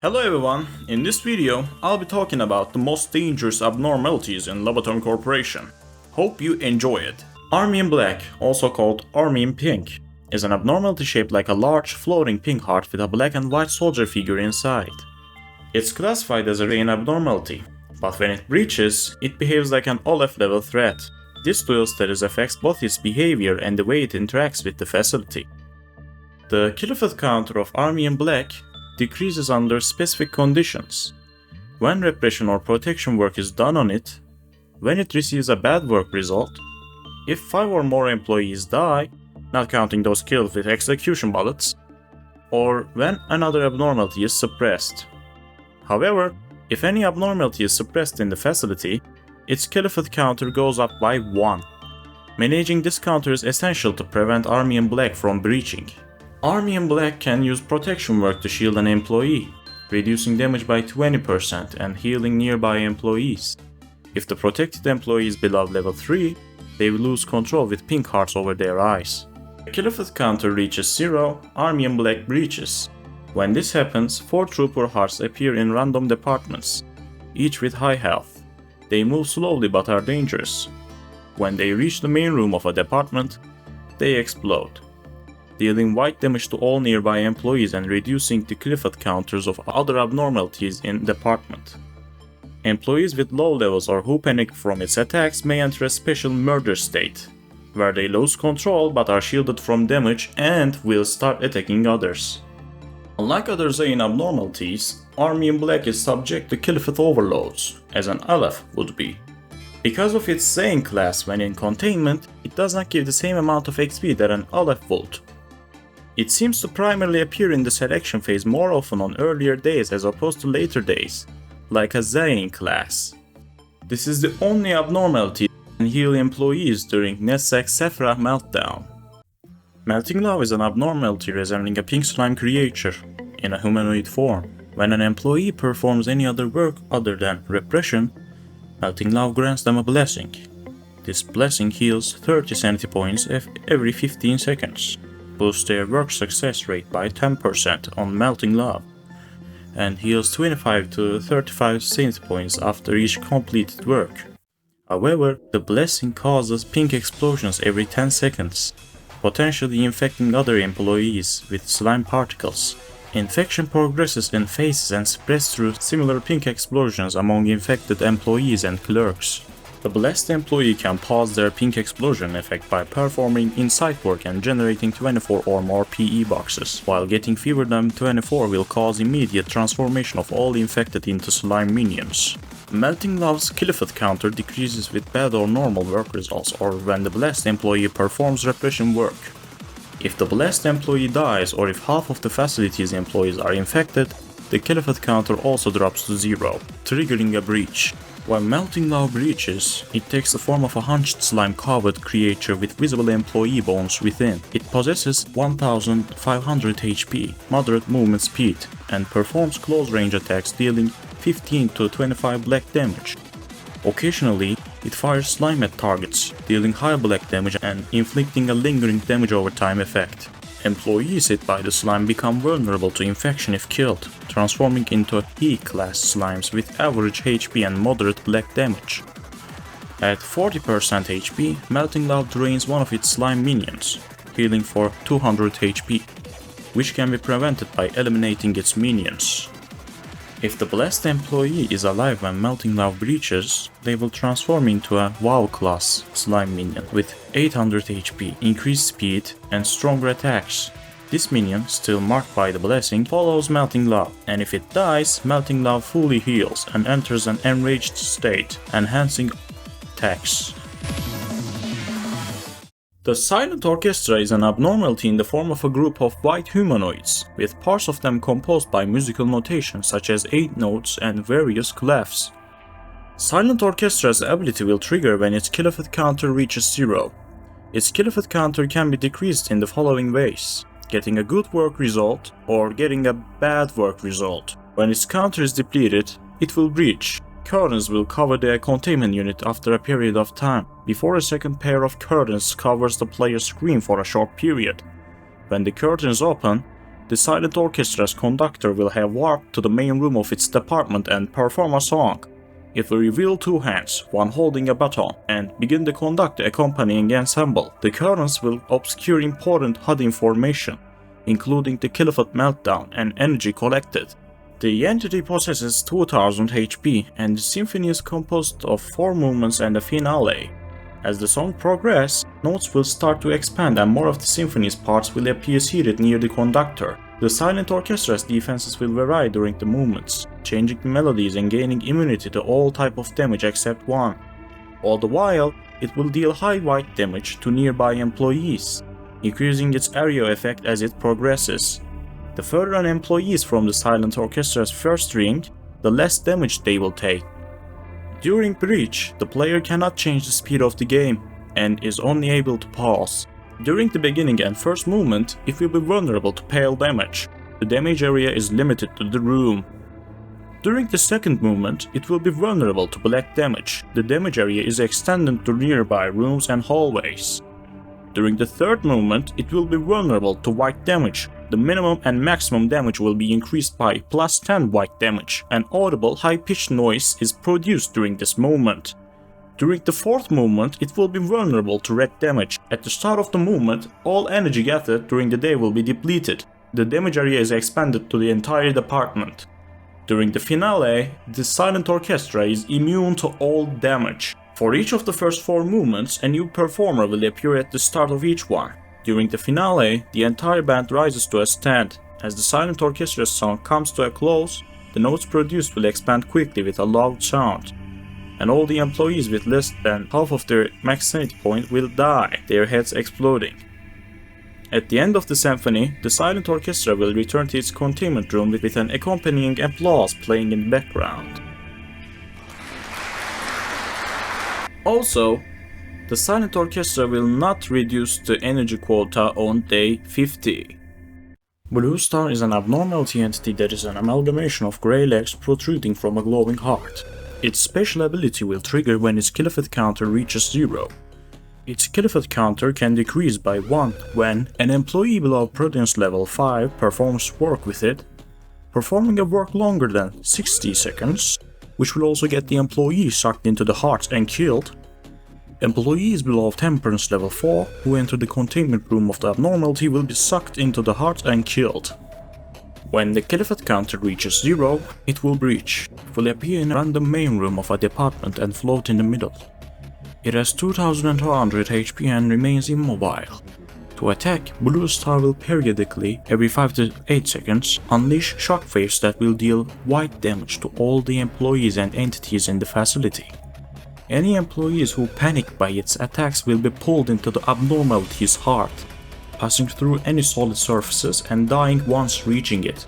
Hello everyone, in this video I'll be talking about the most dangerous abnormalities in Lobotomy Corporation. Hope you enjoy it. Army in Black, also called Army in Pink, is an abnormality shaped like a large floating pink heart with a black and white soldier figure inside. It's classified as a rain abnormality, but when it breaches, it behaves like an Olaf level threat. This dual status affects both its behavior and the way it interacts with the facility. The kilofoot counter of Army in Black decreases under specific conditions. When repression or protection work is done on it, when it receives a bad work result, if 5 or more employees die, not counting those killed with execution bullets, or when another abnormality is suppressed. However, if any abnormality is suppressed in the facility, its kilofoot counter goes up by 1. Managing this counter is essential to prevent Army in Black from breaching. Army in Black can use protection work to shield an employee, reducing damage by 20% and healing nearby employees. If the protected employee is below level 3, they will lose control with pink hearts over their eyes. The kilofoot counter reaches 0, Army in Black breaches. When this happens, 4 trooper hearts appear in random departments, each with high health. They move slowly but are dangerous. When they reach the main room of a department, they explode, dealing white damage to all nearby employees and reducing the kilofoot counters of other abnormalities in the department. Employees with low levels or who panic from its attacks may enter a special murder state, where they lose control but are shielded from damage and will start attacking others. Unlike other Zayn abnormalities, Army in Black is subject to kilofoot overloads, as an Aleph would be. Because of its Zayn class when in containment, it does not give the same amount of XP that an Aleph would. It seems to primarily appear in the selection phase more often on earlier days as opposed to later days, like a Zayn class. This is the only abnormality that can heal employees during Netzach Sephra meltdown. Melting lava is an abnormality resembling a pink slime creature in a humanoid form. When an employee performs any other work other than repression, melting lava grants them a blessing. This blessing heals 30 sanity points every 15 seconds. Boosts their work success rate by 10% on melting lava, and heals 25 to 35 sanity points after each completed work. However, the blessing causes pink explosions every 10 seconds, potentially infecting other employees with slime particles. Infection progresses in phases and spreads through similar pink explosions among infected employees and clerks. The blessed employee can pause their pink explosion effect by performing insight work and generating 24 or more PE boxes, while getting fewer than 24 will cause immediate transformation of all infected into slime minions. Melting lava's kilofoot counter decreases with bad or normal work results or when the blessed employee performs repression work. If the blessed employee dies or if half of the facility's employees are infected, the kilofoot counter also drops to 0, triggering a breach. When melting lava breaches, it takes the form of a hunched slime-covered creature with visible employee bones within. It possesses 1500 HP, moderate movement speed, and performs close-range attacks dealing 15 to 25 black damage. Occasionally, it fires slime at targets, dealing high black damage and inflicting a lingering damage over time effect. Employees hit by the slime become vulnerable to infection if killed, transforming into E-class slimes with average HP and moderate black damage. At 40% HP, melting lava drains one of its slime minions, healing for 200 HP, which can be prevented by eliminating its minions. If the blessed employee is alive when melting lava breaches, they will transform into a WoW class slime minion with 800 HP, increased speed, and stronger attacks. This minion, still marked by the blessing, follows melting lava, and if it dies, melting lava fully heals and enters an enraged state, enhancing attacks. The Silent Orchestra is an abnormality in the form of a group of white humanoids, with parts of them composed by musical notation such as 8 notes and various clefs. Silent Orchestra's ability will trigger when its kilofoot counter reaches 0. Its kilofoot counter can be decreased in the following ways: getting a good work result or getting a bad work result. When its counter is depleted, it will breach. Curtains will cover the containment unit after a period of time, before a second pair of curtains covers the player's screen for a short period. When the curtains open, the silent orchestra's conductor will have warped to the main room of its department and perform a song. It will reveal two hands, one holding a baton, and begin to conduct the accompanying ensemble. The curtains will obscure important HUD information, including the kilowatt meltdown and energy collected. The entity possesses 2000 HP, and the symphony is composed of 4 movements and a finale. As the song progresses, notes will start to expand and more of the symphony's parts will appear seated near the conductor. The silent orchestra's defenses will vary during the movements, changing the melodies and gaining immunity to all type of damage except one. All the while, it will deal high white damage to nearby employees, increasing its area effect as it progresses. The further an employee is from the silent orchestra's first ring, the less damage they will take. During breach, the player cannot change the speed of the game, and is only able to pause. During the beginning and first movement, it will be vulnerable to pale damage. The damage area is limited to the room. During the second movement, it will be vulnerable to black damage. The damage area is extended to nearby rooms and hallways. During the third movement, it will be vulnerable to white damage. The minimum and maximum damage will be increased by plus 10 white damage. An audible high-pitched noise is produced during this movement. During the fourth movement, it will be vulnerable to red damage. At the start of the movement, all energy gathered during the day will be depleted. The damage area is expanded to the entire department. During the finale, the silent orchestra is immune to all damage. For each of the first 4 movements, a new performer will appear at the start of each one. During the finale, the entire band rises to a stand. As the silent orchestra's song comes to a close, the notes produced will expand quickly with a loud sound, and all the employees with less than half of their max sanity point will die, their heads exploding. At the end of the symphony, the silent orchestra will return to its containment room with an accompanying applause playing in the background. Also, the silent orchestra will not reduce the energy quota on day 50. Blue Star is an abnormality entity that is an amalgamation of grey legs protruding from a glowing heart. Its special ability will trigger when its kilowatt counter reaches 0. Its kilowatt counter can decrease by 1 when an employee below prudence level 5 performs work with it, performing a work longer than 60 seconds, which will also get the employee sucked into the heart and killed. Employees below temperance level 4 who enter the containment room of the abnormality will be sucked into the heart and killed. When the kilowatt counter reaches 0, it will breach. It will appear in a random main room of a department and float in the middle. It has 2200 HP and remains immobile. To attack, Blue Star will periodically, every 5 to 8 seconds, unleash shockwaves that will deal white damage to all the employees and entities in the facility. Any employees who panic by its attacks will be pulled into the abnormality's heart, passing through any solid surfaces and dying once reaching it.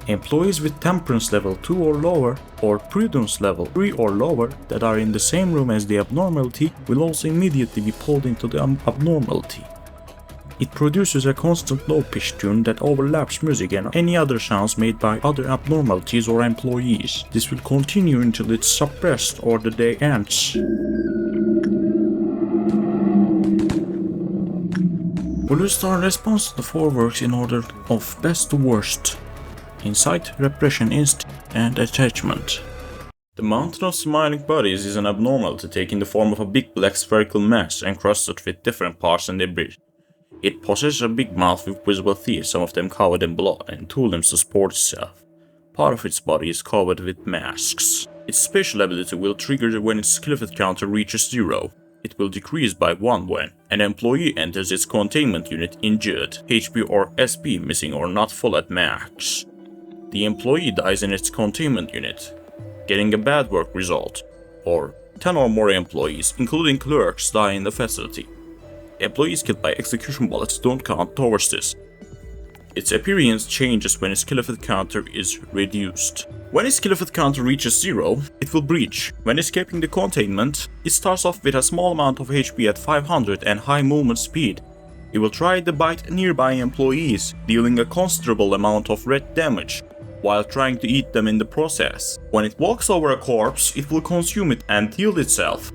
Employees with temperance level 2 or lower, or prudence level 3 or lower that are in the same room as the abnormality will also immediately be pulled into the abnormality. It produces a constant low-pitched tune that overlaps music and any other sounds made by other abnormalities or employees. This will continue until it's suppressed or the day ends. Blue Star responds to the 4 works in order of best to worst: insight, repression, instinct, and attachment. The Mountain of Smiling Bodies is an abnormality taking the form of a big black spherical mass encrusted with different parts and debris. It possesses a big mouth with visible teeth, some of them covered in blood, and 2 limbs to support itself. Part of its body is covered with masks. Its special ability will trigger when its kilowatt counter reaches 0. It will decrease by 1 when an employee enters its containment unit injured, HP or SP missing or not full at max. The employee dies in its containment unit, getting a bad work result, or 10 or more employees, including clerks, die in the facility. Employees killed by execution bullets don't count towards this. Its appearance changes when its kilowatt counter is reduced. When its kilowatt counter reaches 0, it will breach. When escaping the containment, it starts off with a small amount of HP at 500 and high movement speed. It will try to bite nearby employees, dealing a considerable amount of red damage, while trying to eat them in the process. When it walks over a corpse, it will consume it and heal itself.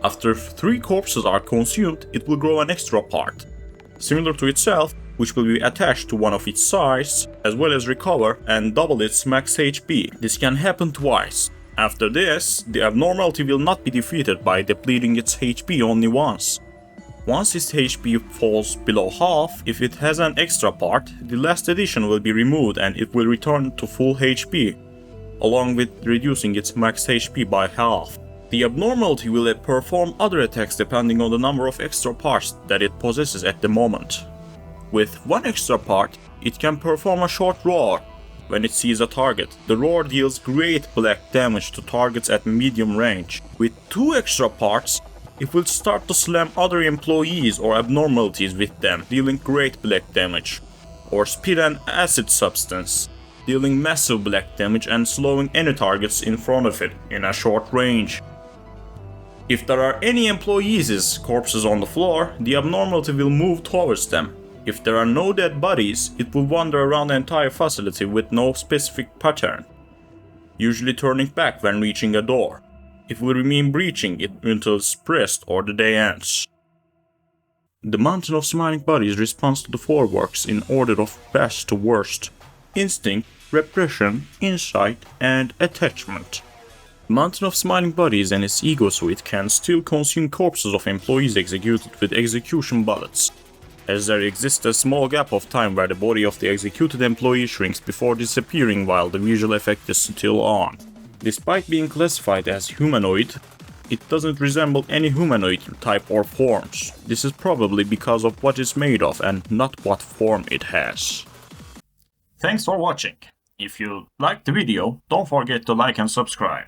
After 3 corpses are consumed, it will grow an extra part. Similar to itself, which will be attached to one of its sides, as well as recover and double its max HP. This can happen twice. After this, the abnormality will not be defeated by depleting its HP only once. Once its HP falls below half, if it has an extra part, the last addition will be removed and it will return to full HP, along with reducing its max HP by half. The abnormality will perform other attacks depending on the number of extra parts that it possesses at the moment. With one extra part, it can perform a short roar when it sees a target. The roar deals great black damage to targets at medium range. With two extra parts, it will start to slam other employees or abnormalities with them, dealing great black damage. Or spit an acid substance, dealing massive black damage and slowing any targets in front of it in a short range. If there are any employees' corpses on the floor, the abnormality will move towards them. If there are no dead bodies, it will wander around the entire facility with no specific pattern, usually turning back when reaching a door. It will remain breaching it until it's pressed or the day ends. The mountain of smiling bodies responds to the four works in order of best to worst: instinct, repression, insight, and attachment. The mountain of smiling bodies and its ego suite can still consume corpses of employees executed with execution bullets, as there exists a small gap of time where the body of the executed employee shrinks before disappearing while the visual effect is still on. Despite being classified as humanoid, it doesn't resemble any humanoid type or forms. This is probably because of what it's made of and not what form it has. Thanks for watching. If you liked the video, don't forget to like and subscribe.